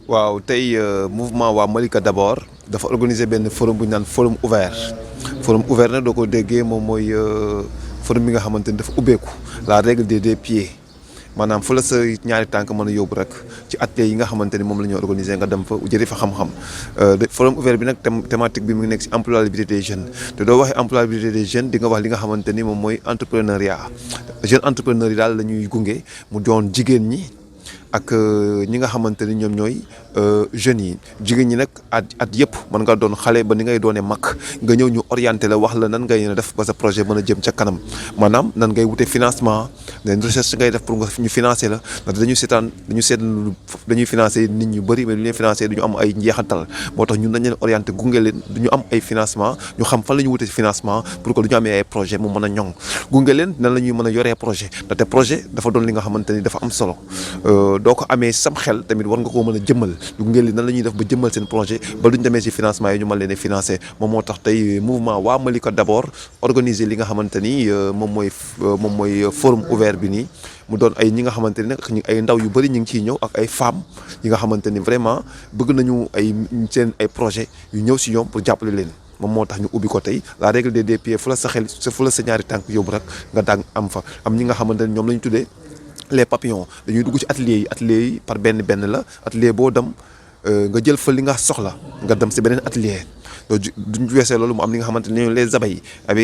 waaw tey mouvement waa Malika d'abord dafa organiser benn forum bu ñu naan forum ouvert nag doo ko déggee moom mooy forum bi nga xamante ni dafa ubbeeku la règle des deux pieds maanaam fu la sa ñaari tànk mën a yóbbu rek ci atelier yi nga xamante ni moom la ñu organiser nga dem fa jëri fa xam-xam forum ouvert bi nag thématique bi mu ngi nekk si employabilité des jeunes te doo waxee employabilité des jeunes di nga wax li nga xamante ni moom mooy entrepreneuriat jeune entrepreneur yi daal la ñuy gunge mu doon jigéen ñi ak ñi nga xamante ni ñoom ñooy jeunes yi jigéen ñi nag at yëpp mën nga doon xale ba ni ngay doonee mag nga ñëw ñu orienté la wax la nan ngay def ba sa projet mën a jëm ca kanam maanaam nan ngay wute financement nen recherche ngay def pour nga ñu financer la ndax dañuy financer nit ñu bëri mais du ñu leen financer du ñu am ay njeexantal moo tax ñun dañ leen orienté gunge leen du ñu am ay financement ñu xam fan la ñu wute financement pour que du ñu amee ay projet mu mën a ñoŋ gunge leen nan la ñuy mën a yoree projet ndaxte projet dafa doon li nga xamante ni dafa am solo doo ko amee sam xel tamit war nga koo mën a jëmmal du ngeen li nan la ñuy def ba jëmmal seen projet ba duñ demee ci financement yi ñu mën leen a financer moom moo tax tey mouvement waa Malika d'abord organiser li nga xamante ni moom mooy forum ouvert bi nii mu doon ay ñi nga xamante ni nag ay ndaw yu bëri ñu ngi ciy ñëw ak ay femmes yi nga xamante ni vraiment bëgg nañu seen ay projet yu ñëw ci ñoom pour jàppale leen moom moo tax ñu ubbi ko tey la règle des deux pieds fu la sa xel fu la sa ñaari tànk yóbbu rek nga daan am fa am ñi nga xamante ni ñoom la ñu tuddee les papillons dañuy dugg ci atelier yi par benn la atelier boo dem nga jël fa li nga soxla nga dem ci beneen atelier duñ weesee loolu mu am li nga xamante ni les abeilles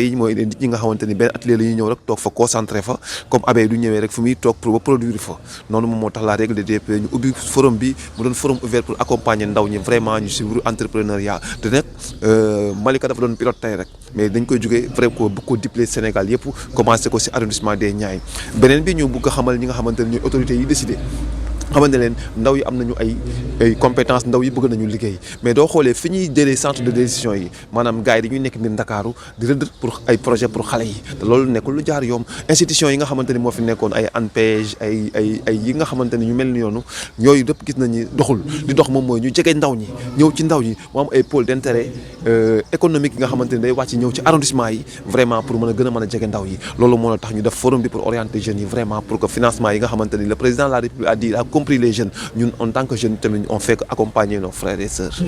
yi mooy nit ñi nga xamante ni benn atelier la ñuy ñëw rek toog fa concentré fa comme abeille du ñëwee rek fu muy toog pour ba produire fa noonu moom moo tax la règle des deux pieds ñu ubbi forum bi mu doon forum ouvert pour accompagner ndaw ñi vraiment ñu ci entrepreneuriat te nag Malika dafa doon pilote tey rek mais dañ koy jógee vraiment ko bëgg ko dipler Sénégal yëpp commencé ko ci arrondissement des Niayes beneen bi ñu bëgg a xamal ñi nga xamante ne ñooy autorités yi décidé xamante leen ndaw yi am nañu ay compétences ndaw yi bëgg nañu liggéey mais doo xoolee fi ñuy jëlee centre de décision yi maanaam gars yi dañuy nekk mbir Ndakaaru di rëdd pour ay projet pour xale yi te loolu nekkul lu jaar yoon institution yi nga xamante ni moo fi nekkoon ay ANPEJ ay yi nga xamante ni ñu mel ni yoonu yooyu dëpp gis nañu doxul di dox moom mooy ñu jege ndaw ñi ñëw ci ndaw ñi mu am ay pôle d'intérêt économique yi nga xamante ni day wàcc ñëw ci arrondissement yi vraiment pour mën a jege ndaw yi loolu moo tax ñu def forum bi pour orienter jeunes yi vraiment pour que financement yi nga xamante ni le président de la République a dit compris les jeunes ñun en tant que jeune tamit on fait que accompagner nos frères et sœurs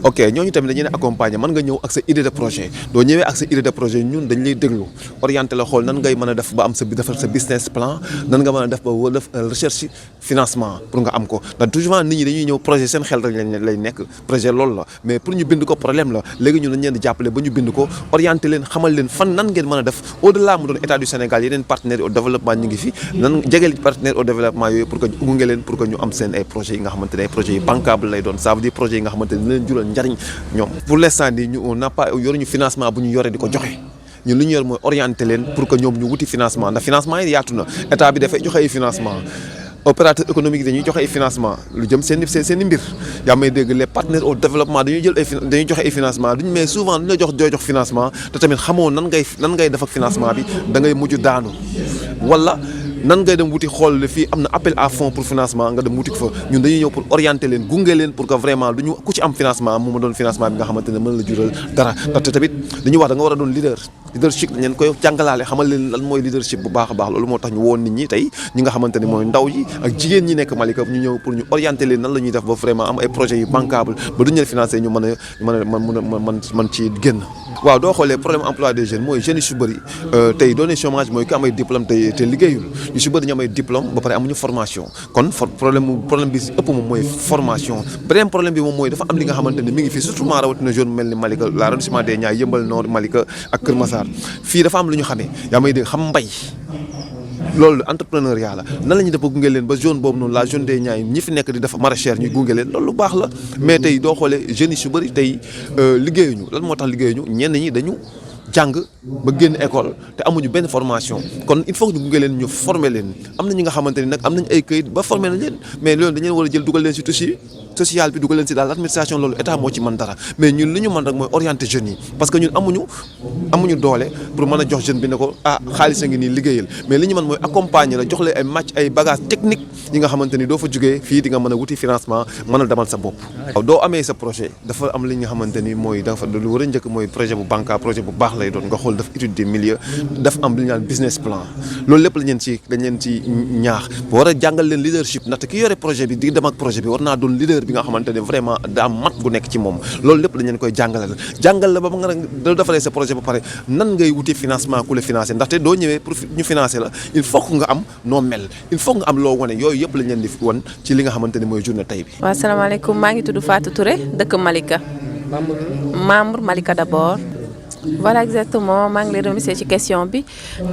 ok ñooñu tamit dañu ne accompagner mën nga ñëw ak sa idée de projet doo ñëwee ak sa idée de projet ñun dañ lay déglu orienter la xool nan ngay mën a def ba am defar sa business plan nan nga mën a def ba def recherche financement pour nga am ko ndax toujours nit ñi dañuy ñëw projet seen xel rek lay nekk projet loolu la mais pour ñu bind ko problème la léegi ñun dañ leen di jàppale ba ñu bind ko orienter leen xamal leen fan nan ngeen mën a def au delà mu doon état du Sénégal yeneen partenaires au développement ñu ngi fi nan jegeel partenaires au développement yooyu pour que gunge leen pour que ñu am seen ay projets yi nga xamante ne ay projets yi bancable lay doon ça veut dire projets yi nga xamante ne leen jural njariñ ñoom pour l'instant nii ñu on n'a pas yoruñu financement bu ñu yoree di ko joxe ñun lu ñu yor mooy orienter leen pour que ñoom ñu wuti financement ndax financement yi yaatu na état bi dafay joxe ay financement opérateur économique dañuy joxe ay financement lu jëm seen i mbir yaa may dégg les partenaires au développement dañuy joxe ay financement duñ mais souvent duñ la jox financement te tamit xamoo nan ngay def ak financement bi da ngay mujj daanu wala nan ngay dem wuti xool fii am na appel à fonds pour financement nga dem wuti ko fa ñun dañuy ñëw pour orienter leen gunge leen pour que vraiment du ñu ku ci am financement mu ma doon financement bi nga xamante ne mën la jural dara ndaxte tamit dañuy wax da nga war a doon leadership dañ leen koy jàngalaale xamal leen lan mooy leadership bu baax a baax loolu moo tax ñu woon nit ñi tey ñi nga xamante ne mooy ndaw yi ak jigéen ñi nekk Malika ñu ñëw pour ñu orienter leen nan la ñuy def ba vraiment am ay projets yu bancable ba duñu leen financer ñu mën ci génn waaw doo xoolee problème emploi des jeunes mooy jeunes yi su bëri tey doone chômage mooy ku am ay diplôme te liggéeyul ñu si bëri dañu am ay diplôme ba pare amuñu formation kon problème bi ëpp moom mooy formation beneen problème bi moom mooy dafa am li nga xamante ne mi ngi fi surtout maa rawatina jeune mel ni Malika l'arrondissement des Niayes Yeumbeul Nord Malika ak Kër Massar fii dafa am lu ñu xamee yaa may dégg xam mbay loolu entrepreneuriat la nan la ñuy def ba gunge leen ba zone boobu noonu la zone des Niayes ñi fi nekk di def maraîchère ñu gunge leen loolu lu baax la mais tey doo xoolee jeunes yi su bëri tey liggéeyuñu lan moo tax liggéeyuñu ñenn ñi dañu jàng ba génn école te amuñu benn formation kon il faut que ñu gunge leen ñu former leen am na ñi nga xamante ni nag am nañ ay këyit ba former nañ leen mais loolu dañu leen war a jël dugal leen ci tissu social bi dugal leen ci daal l'administration loolu état moo ci mën dara mais ñun li ñu mën rek mooy orienter jeunes yi parce que ñun amuñu doole pour mën a jox jeune bi ne ko xaalis a ngi nii liggéeyal mais li ñu mën mooy accompagner la jox la ay match ay bagages techniques yi nga xamante ni doo fa jógee fii di nga mën a wuti financement mën a demal sa bopp. waaw doo amee sa projet dafa am li nga xamante ni mooy dafa lu war a njëkk mooy projet bu banca projet bu baax lay doon nga xool daf étude des milieux daf am li ñu naan business plan loolu lépp dañ leen ci ñaax war a jàngal leen leadership ndaxte ki yore projet bi di dem ak projet bi war naa doon leader leader bi nga xamante ne vraiment daa mat gu nekk ci moom loolu lépp dañ leen koy jàngal la ba nga da defalee sa projet ba pare nan ngay wuti financement ku la financé ndaxte doo ñëwee pour ñu financé la il faut que nga am noo mel il faut nga am loo wane yooyu yëpp lañ leen di wan ci li nga xamante ne mooy journée tey bi. waaw salaamaaleykum maa ngi tudd Fatou Touré dëkk Malika. membre Malika d'abord. voilà exactement maa ngi lay remercier ci question bi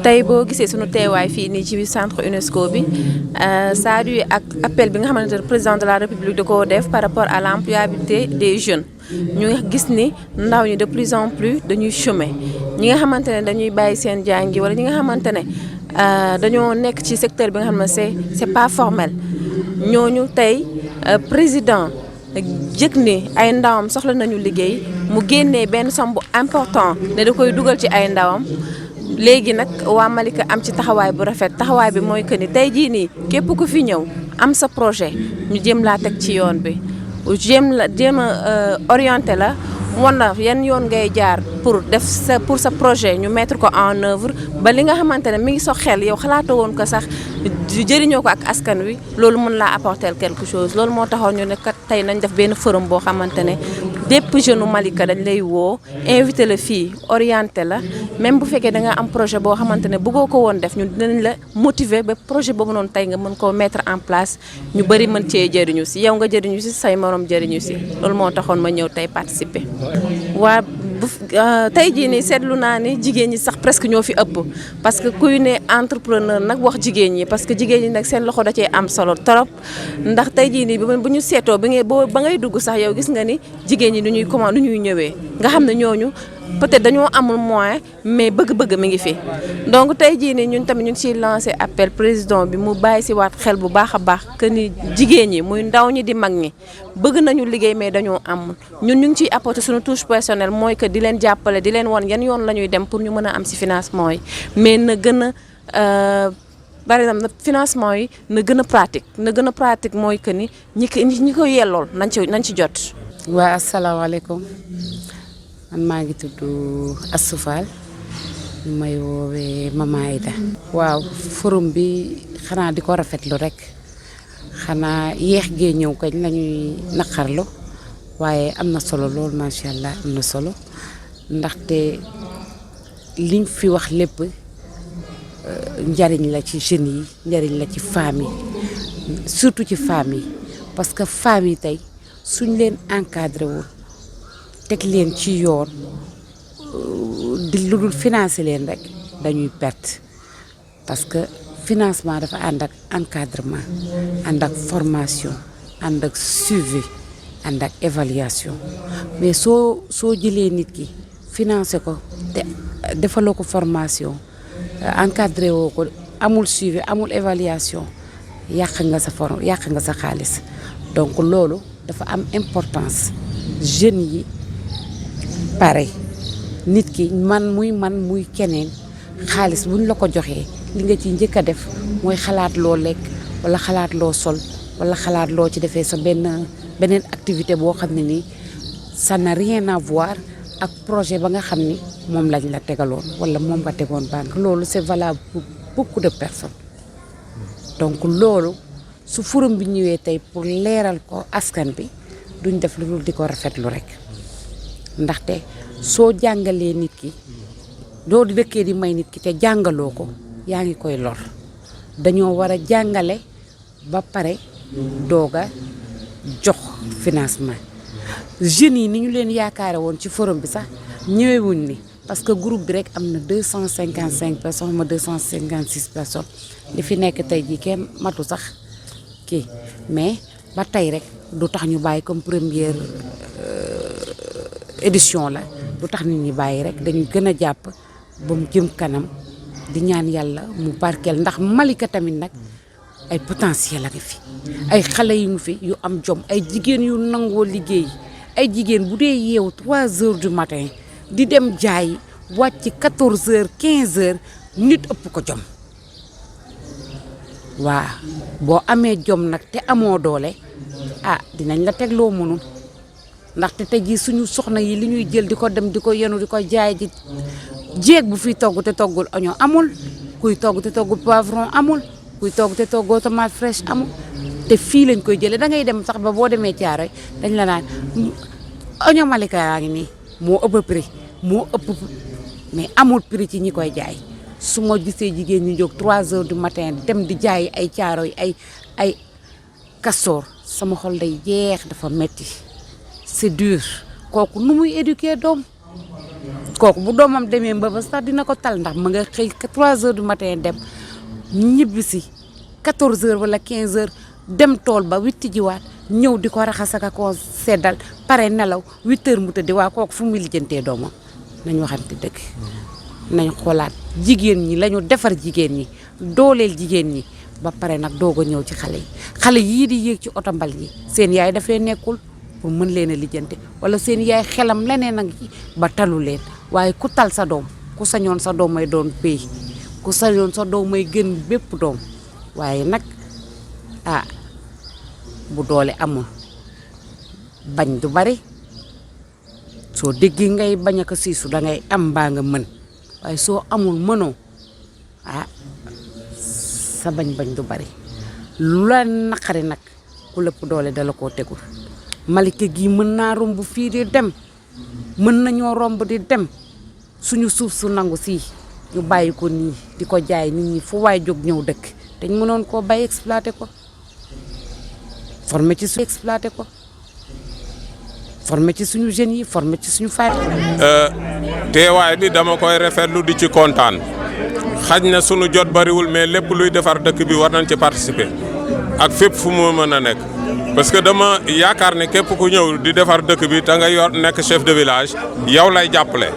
tey boo gisee sunu teewaay fii nii ci centre UNESCO bi ça dû ak appel bi nga xamante ne président de la République da koo def par rapport à l'employabilité des jeunes ñu gis ni ndaw ñi de plus en plus dañuy chômer ñi nga xamante ne dañuy bàyyi seen jàngi wala ñi nga xamante ne dañoo nekk ci secteur bi nga xam ne c'est pas formel ñooñu tey président jëkk ni ay ndawam soxla nañu liggéey mu génnee benn somme bu important ne da koy dugal ci ay ndawam léegi nag waa Malika am ci taxawaay bu rafet taxawaay bi mooy que ni tey jii nii képp ku fi ñëw am sa projet ñu jéem laa teg ci yoon bi jéem a orienté la wan na yan yoon ngay jaar pour sa projet ñu mettre ko en œuvre ba li nga xamante ne mi ngi sox xel yow xalaata woon ko sax jëriñoo ko ak askan wi loolu mën laa apporter quelque chose loolu moo taxoon ñu ne kat tey nañ def benn forum boo xamante ne bépp jeune Malika dañ lay woo invité la fii orienté la même bu fekkee da nga am projet boo xamante ne bëggoo ko woon def ñun dinañ la motiver ba projet boobu noonu tey nga mën koo mettre en place ñu bëri mën cee jëriñu si yow nga jëriñu si say morom jëriñu si loolu moo taxoon ma ñëw tey participer. waa tey jii nii seetlu naa ni jigéen ñi sax presque ñoo fi ëpp parce que kuy ne entrepreneur nag wax jigéen ñi parce que jigéen ñi nag seen loxo da cee am solo trop ndax tey jii nii bu ñu seetoo ba ngay dugg sax yow gis nga ni jigéen ñi nu ñuy ñëwee nga xam ne ñooñu peut-être dañoo amul moyen mais bëgg-bëgg mi ngi fi donc tey jii nii ñun tamit ñu ngi ciy lancé appel président bi mu bàyyi si waat xel bu baax a baax que ni jigéen ñi muy ndaw ñi di mag ñi bëgg nañu liggéey mais dañoo amul ñun ñu ngi ciy apporter suñu touche personnelle mooy que di leen jàppale di leen won yan yoon la ñuy dem pour ñu mën a am si financement yi mais na gën a par exemple financement yi na gën a pratique mooy que ni ñi ko yellool nañ ci jot. waa asalaamaaleykum man maa ngi tudd Astou Fall ñu may woowee Mama Aïda. waaw forum bi xanaa di ko rafetlu rek xanaa yéex gee ñëw kañ la ñuy naqarlu waaye am na solo lool macha allah am na solo ndaxte liñ fi wax lépp njariñ la ci jeunes yi njariñ la ci femmes yi surtout ci femmes yi parce que femmes yi tey suñ leen encadré wul teg leen ci yoon di lu dul financer leen rek dañuy perte parce que financement dafa ànd ak encadrement ànd ak formation ànd ak suivi ànd ak évaluation mais soo jëlee nit ki financer ko te defaloo ko formation encadré woo ko amul suivi amul évaluation yàq nga sa xaalis donc loolu dafa am importance jeunes yi pare nit ki man muy keneen xaalis buñ la ko joxee li nga ci njëkk a def mooy xalaat loo lekk wala xalaat loo sol wala xalaat loo ci defee sa beneen activité boo xam ne nii ça n'a rien à voir ak projet ba nga xam ni moom lañ la tegaloon wala moom nga tegoon banque loolu c'est valable pour beaucoup de personnes donc loolu su forum bi ñëwee tey pour leeral ko askan bi duñ def lu dul di ko rafetlu rek ndaxte soo jàngalee nit ki doo dëkkee di may nit ki te jàngaloo ko yaa ngi koy lor dañoo war a jàngale ba pare doog a jox financement jeunes yi ni ñu leen yaakaare woon ci forum bi sax ñëwewuñ ni parce que groupe bi rek am na 255 personnes ma 256 personnes li fi nekk tey jii kenn matu sax kii mais ba tey rek du tax ñu bàyyi comme première édition la du tax nit ñi bàyyi rek dañuy gën a jàpp ba mu jëm kanam di ñaan yàlla mu barkeel ndax Malika tamit nag ay potentiel la nga fi ay xale yu ngi fi yu am jom ay jigéen yu nangoo liggéey ay jigéen bu dee yeewu 3 heures du matin di dem jaay wàcc 14 heures 15 heures nit ëpp ko jom waa boo amee jom nag te amoo doole dinañ la teg loo mënul ndaxte tey jii suñu soxna yi li ñuy jël di ko dem di ko yenu di ko jaay ji jéeg bu fi togg te toggul oignon amul kuy togg te toggul poivron amul kuy togg te toggoo tomate fraîche amul te fii lañ koy jëlee da ngay dem sax ba boo demee Thiaroye dañ la naan oignon Malika yaa ngi nii moo ëpp prix moo ëpp mais amul prix ci ñi koy jaay su ma gisee jigéen ñi jóg 3 heures du matin dem di jaay ay Thiaroye ay Castor sama xol day jeex dafa metti c'est dur kooku nu muy éduquer doom kooku bu doomam demee Mbëbës sax dina ko tal ndax ma nga xëy 3 heures du matin dem ñibbi si 14 heures wala 15 heures dem tool ba witti jiwaat ñëw di ko raxas ak ko seddal pare nelaw 8 heures mu tëddi waa kooku fu muy lijjantee doomam nañ waxante dëgg nañ xoolaat jigéen ñi lañu defar jigéen ñi dooleel jigéen ñi ba pare nag doog a ñëw ci xale yii di yéeg ci oto mbal yi seen yaay dafay nekkul pour mën leen a lijjante wala seen yaay xelam leneen a ngi ci ba talu leen waaye ku tal sa doom ku sañoon sa doom may doon pay ku sañoon sa doom may gën bépp doom waaye nag bu doole amul bañ du bari soo déggee ngay bañ a ko siisu da ngay am mbaa nga mën waaye soo amul mënoo sa bañ du bari lu la naqari nag ku lépp doole dala koo tegul Malika gi mën naa romb fii di dem mën nañoo romb di dem suñu suuf su nangu sii ñu bàyyi ko nii di ko jaay nit ñi fu waay jóg ñëw dëkk dañ mënoon koo bàyyi exploité ko formé ci suñu exploité ko formé ci suñu jeunes yi formé ci suñu fay. teewaay bi dama koy rafetlu di ci kontaan xaj na sunu jot bariwul mais lépp luy defar dëkk bi war nañ ci participer ak fépp fu mu mën a nekk parce que dama yaakaar ne képp ku ñëw di defar dëkk bi te nga yor nekk chef de village yow lay jàppale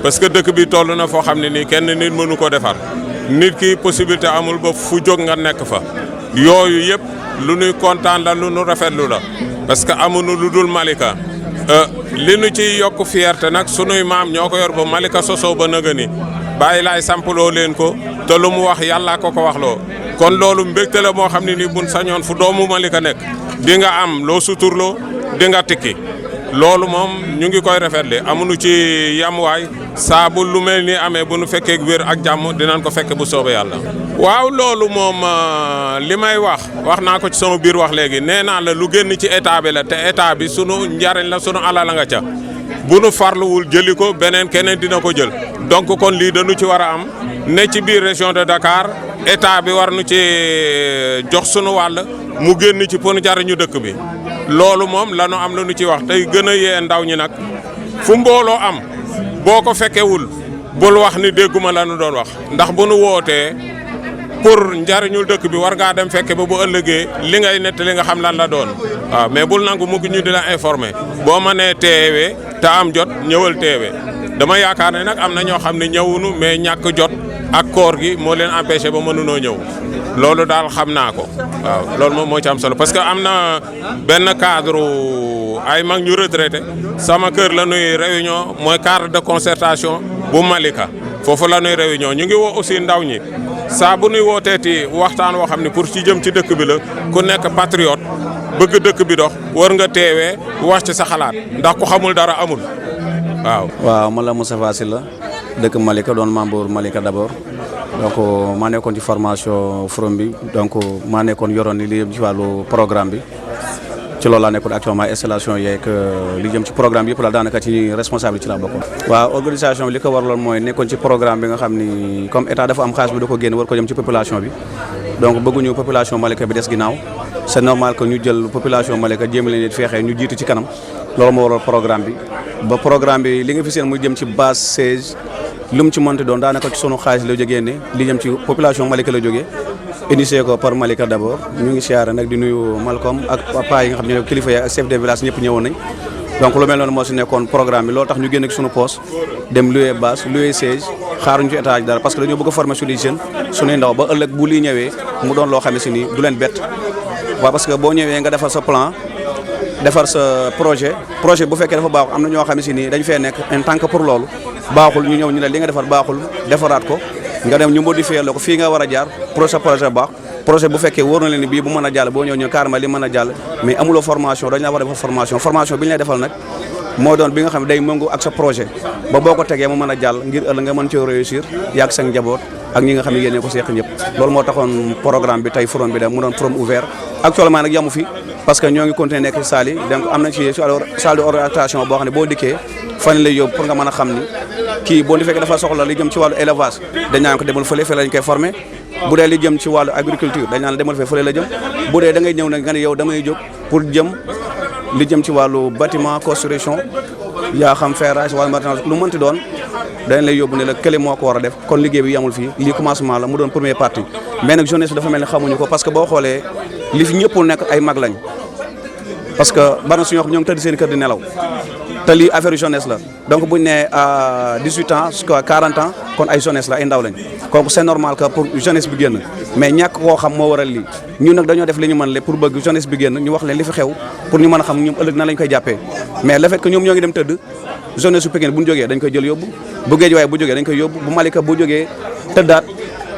parce que dëkk bi toll na foo xam ne nii kenn nit mënu ko defar nit ki possibilité amul ba fu jóg nga nekk fa yooyu yëpp lu nuy kontaan la lu nu rafetlu la parce que amuñu lu dul Malika li nu ci yokk fierté nag sunuy maam ñoo ko yor ba Malika sosoo ba nëga ni bàyyi laay sampaloo leen ko te lu mu wax yàllaa ko ko wax loo kon loolu mbégte la moo xam ne ni buñ sañoon fu doomu Malika nekk di nga am loo suturloo di nga tikki loolu moom ñu ngi koy rafetle amuñu ci yamuwaay saa bu lu mel ni amee bu nu fekkee wér ak jàmm dinañ ko fekk bu soobee yàlla. waaw loolu moom li may wax naa ko ci sama biir wax léegi nee naa la lu génn ci état bi la te état bi sunu njariñ la sunu alal la nga ca bu nu farluwul jëli ko beneen keneen dina ko jël donc kon lii dañu ci war a am ne ci biir région de Dakar état bi war nu ci jox sunu wàll mu génn ci pour jariñu dëkk bi. loolu moom la nu am la nu ci wax tey gën a yee ndaw ñi nag fu mbooloo am boo ko fekkewul bul wax ni dégguma la nu doon wax ndax bu nu wootee pour njariñul dëkk bi war ngaa dem fekke ba bu ëllëgee li ngay nettali nga xam lan la doon waaw mais bul nangu mukk ñu di la informer boo mënee teewee te am jot ñëwal teewee dama yaakaar ne nag am na ñoo xam ne ñëwunu mais ñàkk jot ak koor gi moo leen empêché ba mënunoo ñëw loolu daal xam naa ko waaw loolu moom moo ci am solo parce que am na benn cadre ay mag ñu retraité sama kër la nuy réunion mooy cadre de concertation bu Malika foofu la nuy réunion ñu ngi woo aussi ndaw ñi saa bu nuy wooteeti waxtaan woo xam ne pour ci jëm ci dëkk bi la ku nekk patriote bëgg dëkk bi dox war nga teewee wax ci sa xalaat ndax ku xamul dara amul waaw. waaw man la Moustapha Sylla dëkk Malika doon membre Malika d'abord donc maa nekkoon ci formation forum bi donc maa nekkoon yoroon ni li jëm ci wàllu programme bi ci loolu laa nekkoon actuellement installation yeeg li jëm ci programme yëpp daal daanaka ci responsable ci laa bokkoon. waaw organisation bi li ko waraloon mooy nekkoon ci programme bi nga xam ni comme état dafa am xaalis bi da ko génn war ko jëm ci population bi donc bëgguñu population Malika bi des ginnaaw c'est normal que ñu jël population Malika jéem leen feexee ñu jiitu ci kanam loolu moo waral programme bi ba programme bi li nga fi seen muy jëm ci base 16 lu mu ci monté doon daanaka ci sunu xaalis la jógee ne li jëm ci population Malika la jógee initié ko par Malika d'abord ñu ngi siyaare nag di nuyu Malcolm ak papa yi nga xam ne kilifa yi ak chef de village ñëpp ñëwoon nañ donc lu mel noonu moo si nekkoon programme bi loolu tax ñu génn ci sunu poste dem louer base louer siège xaaruñu ci état dara parce que dañoo bëgg a former suñuy jeunes suñuy ndaw ba ëllëg bu lii ñëwee mu doon loo xam ne si nii du leen bett waaw parce que boo ñëwee nga defar sa plan defar sa projet bu fekkee dafa baax am na ñoo xam ne si nii dañ fee nekk en tant que pour loolu baaxul ñu ñëw ñu ne li nga defar baaxul defaraat ko nga dem ñu modifier la ko fii nga war a jaar projet baax projet bu fekkee wóor na leen ni bii bu mën a jàll boo ñëw ñu carrément li mën a jàll mais amuloo formation dañu la war a defal formation bi ñu lay defal nag moo doon bi nga xam ne day mëngu ak sa projet ba boo ko tegee mu mën a jàll ngir ëllëg nga mën cee réussir yàgg sa njaboot ak ñi nga xam ne yéen ko seeq ñëpp loolu moo taxoon programme bi tey forum bi da mu doon forum ouvert actuellement nag yamu fi parce que ñoo ngi continuer nekk ci salle yi donc am na ci salle de orientation boo xam ne boo dikkee fan lay yóbbu pour nga mën a xam ni kii boo di fekkee dafa soxla li jëm ci wàllu élevage dañ naan ko demal fële lañ koy former bu dee li jëm ci wàllu agriculture dañ naan demal fële la jëm bu dee da ngay ñëw nag nga ne yow damay jóg pour jëm li jëm ci wàllu bâtiment construction yaa xam ferrage wala maintenance lu mënti doon dañ lay yóbbu ne la kële moo ko war a def kon liggéey bi yamul fii lii commencement la mu doon première partie mais nag jeunesse dafa mel ne xamuñu ko parce que boo xoolee li fi ñëpp nekk ay mag lañ parce que bari na suñu wax ñoo ngi tëdd seen kër di nelaw te lii affaire jeunesse la donc buñ ne 18 ans jusqu'à 40 ans kon ay jeunesse la ay ndaw lañ kooku c'est normal que pour jeunesse bi génn mais ñàkk koo xam moo waral lii ñun nag dañoo def li ñu mën le pour bëgg jeunesse bi génn ñu wax leen li fi xew pour ñu mën a xam ñoom ëllëg na lañ koy jàppee mais le fait que ñoom ñoo ngi dem tëdd jeunesse su Pikine bu ñu jógee dañ koy jël yóbbu bu Guédiawaye bu jógee dañ koy yóbbu bu Malika bu jógee tëddaat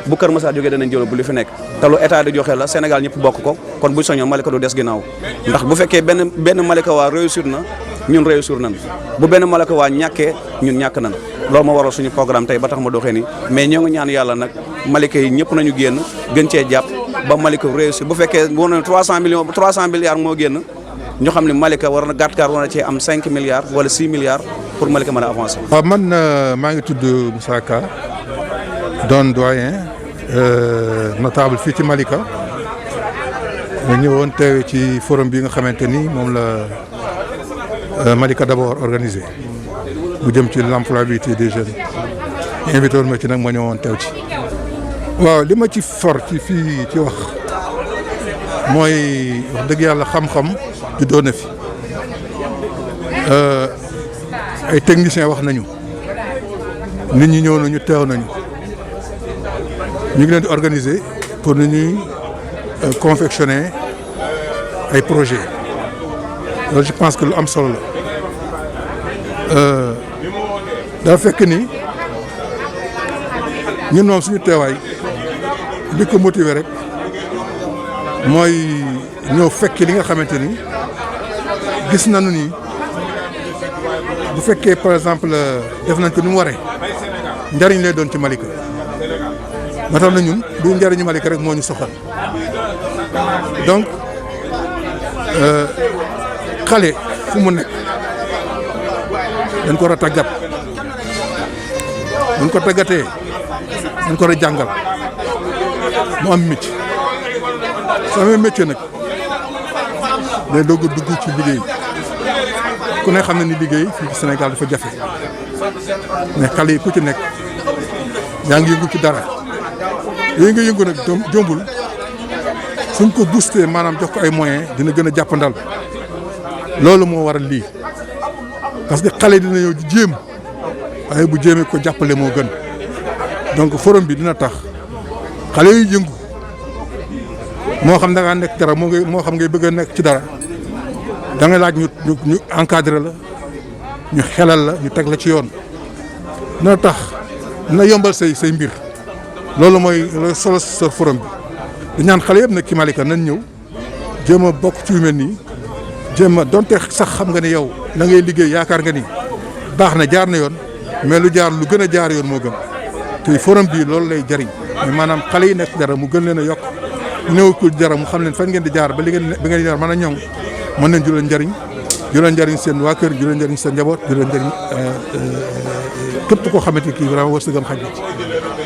bu Kër Massar jógee danañ jël bu li fi nekk te lu état di joxe la Sénégal ñëpp bokk ko kon bu soñoon Malika du des ginnaaw ndax bu fekkee benn Malika waa réussir na ñun réussir nañ bu benn Malika waa ñàkkee ñun ñàkk nañ loolu moo waral suñu programme tey ba tax ma doxee nii mais ñoo ngi ñaan yàlla nag Malika yi ñëpp nañu génn gën cee jàpp ba Malika réussir bu fekkee war na 300 milliards moo génn ñu xam ne Malika war na gàtt-gàtt war na cee am 5 milliards wala 6 milliards pour Malika mën a avancer. waaw man maa ngi tudd Moussa Ka doon doyen notable fii ci Malika ñu ñëwoon teewe ci forum bi nga xamante ni moom la Malika d'abord organisé bu jëm ci l'employabilité des jeunes invité woon ma ci nag ma ñëwoon teew ci. waaw li ma ci for ci fii ci wax mooy wax dëgg yàlla xam-xam juddoo na fi ay techniciens wax nañu nit ñi ñëw nañu teew nañu ñu ngi leen di organiser pour ni ñuy confectionner ay projets loolu je pense que lu am solo la dafa fekk ni ñun moom suñu teewaay li ko motiver rek mooy ñëw fekki li nga xamante ni gis nañu ni bu fekkee par exemple def nañ ko ni mu waree njariñ lay doon ci Malika ba tax na ñun du njariñu Malika rek moo ñu soxal donc xale fu mu nekk dañ ko war a tàggat buñ ko tàggatee dañ ko war a jàngal mu am métier soo amee métier nag day doog a dugg ci liggéey ku ne xam ne ni liggéey fii ci Sénégal dafa jafe mais xale yi ku ci nekk yaa ngi yëngu ci dara yooyu nga yëngu nag jombul suñ ko boosté maanaam jox ko ay moyens dina gën a jàppandal loolu moo waral lii parce que xale dina ñëw di jéem waaye bu jéemee ko jàppale moo gën donc forum bi dina tax xale yu yëngu moo xam da ngaa nekk dara moo xam ngay bëgg a nekk ci dara da ngay laaj ñu encadré la ñu xelal la ñu teg la ci yoon dina tax dina yombal say mbir loolu mooy solo sa forum bi di ñaan xale yëpp nag ci Malika nañ ñëw jéem a bokk ci yu mel nii jéem a donte sax xam nga ne yow la ngay liggéey yaakaar nga ni baax na jaar na yoon mais lu gën a jaar yoon moo gën te forum bii loolu lay jariñ mais maanaam xale yi nekk dara mu gën leen a yokk néewul dara mu xam leen fan ngeen di jaar ba li ngeen di jaar mën a ñoŋ mën nañ jural njariñ seen waa kër jural njariñ seen njaboot jural njariñ képp koo xamante kii vraiment wërsëgam xaj na ci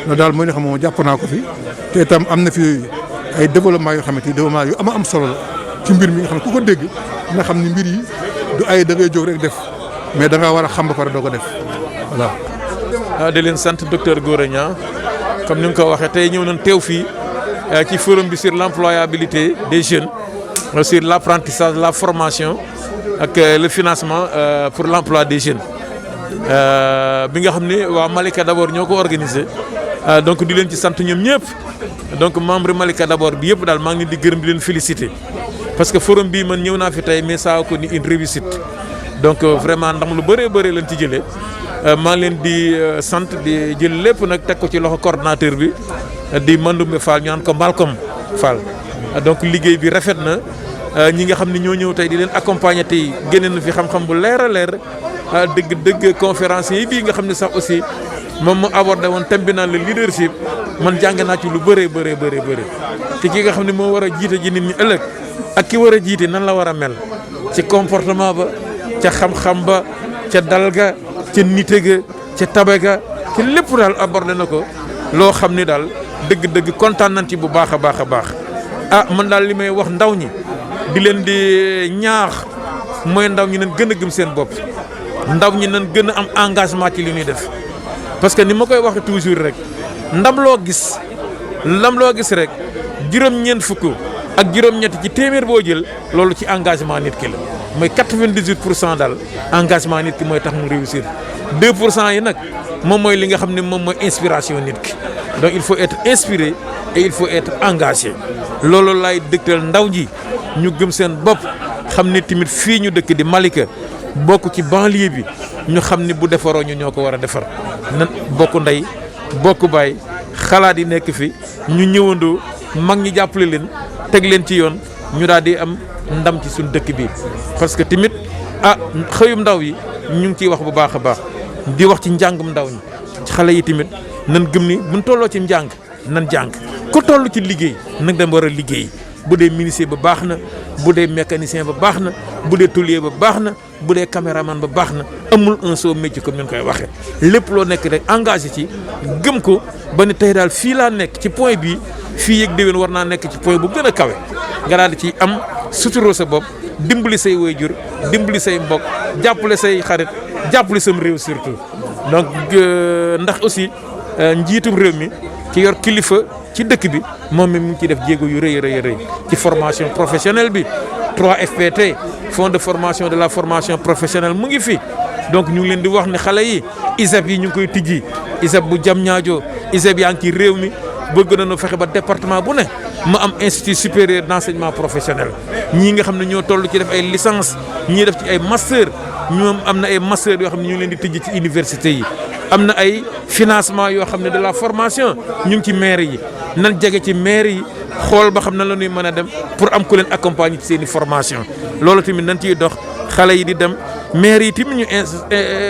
loolu daal mooy ne xam moom jàpp naa ko fi te itam am na fi ay développement yoo xamante ni développement yu am solo la ci mbir mi nga xam ne ku ko dégg dina xam ni mbir yi du ay da ngay jóg rek def mais da ngaa war a xam ba pare doo ko def voilà. di leen sant docteur Gora Niang comme ni nga ko waxee tey ñëw nañ teew fii ci forum bi sur l'employabilité des jeunes sur l'apprentissage la formation ak le financement pour l'emploi des jeunes bi nga xam ne waa Malika d'abord ñoo ko organisé donc di leen ci sant ñoom ñëpp donc membre Malika d'abord bi yëpp daal maa ngi leen di gërëm di leen féliciter parce que forum bii man ñëw naa fi tey mais ça ko ni une réussite donc vraiment ndam lu bëree bëri lañ ci jëlee maa ngi leen di sant di jël lépp nag teg ko ci loxo coordonnateur bi di Mandoumbe Fall ñu naan ko Malcolm Fall donc liggéey bi rafet na ñi nga xam ne ñoo ñëw tey di leen accompagner tey génne na fi xam-xam bu leer a leer dëgg conférencier yi bii nga xam ne sax aussi moom mu abordé woon thème bi naan le leadership man jàng naa ci lu bëree te ki nga xam ne moo war a jiite ji nit ñi ëllëg ak ki war a jiite nan la war a mel ci comportement ba ca xam-xam ba ca dal ga ca nite ga ca tabe ga ci lépp daal abordé na ko loo xam ni daal dëgg-dëgg kontaan nañ ci bu baax a baax man daal li may wax ndaw ñi di leen di ñaax mooy ndaw ñi nañ gën a gëm seen bopp ndaw ñi nañ gën a am engagement ci li ñuy def parce que ni ma koy waxee toujours rek ndam loo gis rek juróom-ñeent fukk ak juróom-ñett ci téeméer boo jël loolu ci engagement nit ki la mooy 98% daal engagement nit ki mooy tax mu réussir 2% yi nag moom mooy li nga xam ne moom mooy inspiration nit ki donc il faut être inspiré et il faut être engagé loolu laay dëgtal ndaw ji ñu gëm seen bopp xam ni tamit fii ñu dëkk di Malika bokk ci banlieue bi ñu xam ni bu defaroo ñu ñoo ko war a defar nan bokk ndey bokk baay xalaat yi nekk fi ñu ñëwandoo mag ñi jàppale leen teg leen ci yoon ñu daal di am ndam ci suñu dëkk bi parce que tamit xëyum ndaw yi ñu ngi ciy wax bu baax a baax di wax ci njàngum ndaw ñi xale yi tamit nan gëm ni buñ tolloo ci njàng nan jàng ku toll ci liggéey nag dem war a liggéey bu dee menuisier ba baax na bu dee mécanicien ba baax na bu dee tôlier ba baax na bu dee caméraman ba baax na amul un seul métier comme ni ñu koy waxee lépp loo nekk rek engagé ci gëm ko ba ne tey daal fii laa nekk ci point bii fii yëg déwén war naa nekk ci point bu gën a kawe nga daal di ci am suturoo sa bopp dimbali say waajur dimbali say mbokk jàppale say xarit jàppale sam réew surtout donc ndax aussi njiitum réew mi ci yor kilifa ci dëkk bi moom mi mu ngi ciy def jéego yu rëy ci formation professionnelle bi 3FPT fonds de formation de la formation professionnelle mu ngi fi donc ñu ngi leen di wax ne xale yi ISEP yi ñu ngi koy tijji ISEP bu Diamniadio ISEP yaa ngi ci réew mi bëgg nañu fexe ba département bu ne ma am institut supérieur d'enseignement professionnel ñii nga xam ne ñoo toll ci def ay licence ñii def ci ay master ñoom am na ay master yoo xam ne ñu ngi leen di tijji ci université yi am na ay financement yoo xam ne de la formation ñu ngi ci maire yi nan jege ci maire yi xool ba xam na la ñuy mën a dem pour am ku leen accompagner ci seen i formation loolu tamit nañ ciy dox xale yi di dem maire yi tamit ñu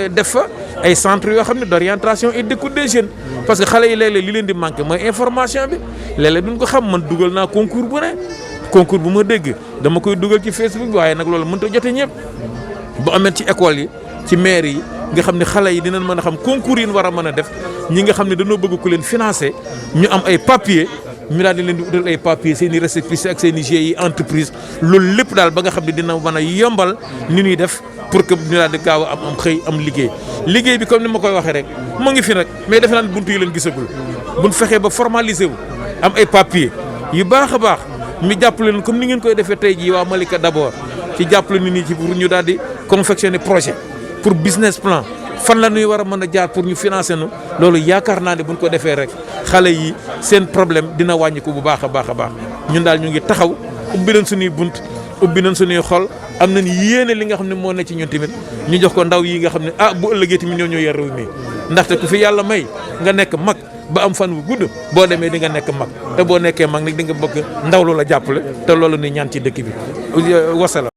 def fa ay centres yoo xam ne d'orientation et d'écoute des jeunes parce que xale yi léeg-léeg li leen di manqué mooy information bi léeg-léeg duñ ko xam man dugal naa concours bu ne concours bu ma dégg dama koy dugal ci Facebook bi waaye nag loolu mënut a jote ñëpp bu amee ci école yi ci maire yi nga xam ne xale yi dinañ mën a xam concours yi ñu war a mën a def ñi nga xam ne dañoo bëgg ku leen financer ñu am ay papier ñu daal di leen di utal ay papier seen i récépissé ak seen i GIE entreprise loolu lépp daal ba nga xam ne dina mën a yombal ni ñuy def pour que ñu daal di gaaw a am xëy am liggéey bi comme ni ma koy waxee rek mu ngi fi rek mais defe naa ne buntu yi leen gisagul buñ fexee ba formaliser wu am ay papier yu baax a baax mi jàppale leen comme ni ngeen koy defee tey jii waa Malika d'abord ci jàppale nit ñi ci pour ñu daal di confectionner projet pour business plan fan la ñuy war a mën a jaar pour ñu financer nu loolu yaakaar naa ne buñ ko defee rek xale yi seen problème dina wàññi ko bu baax a baax ñun daal ñu ngi taxaw ubbi nañ suñuy bunt ubbi nañ suñuy xol am nañ yéene li nga xam ne moo ne ci ñun tamit ñu jox ko ndaw yi nga xam ne bu ëllëgee tamit ñoo yor réew mi ndaxte ku fi yàlla may nga nekk mag ba am fan wu gudd boo demee di nga nekk mag te boo nekkee mag nag di nga bëgg ndaw loola jàppale te loolu ni ñaan ci dëkk bi wasalaam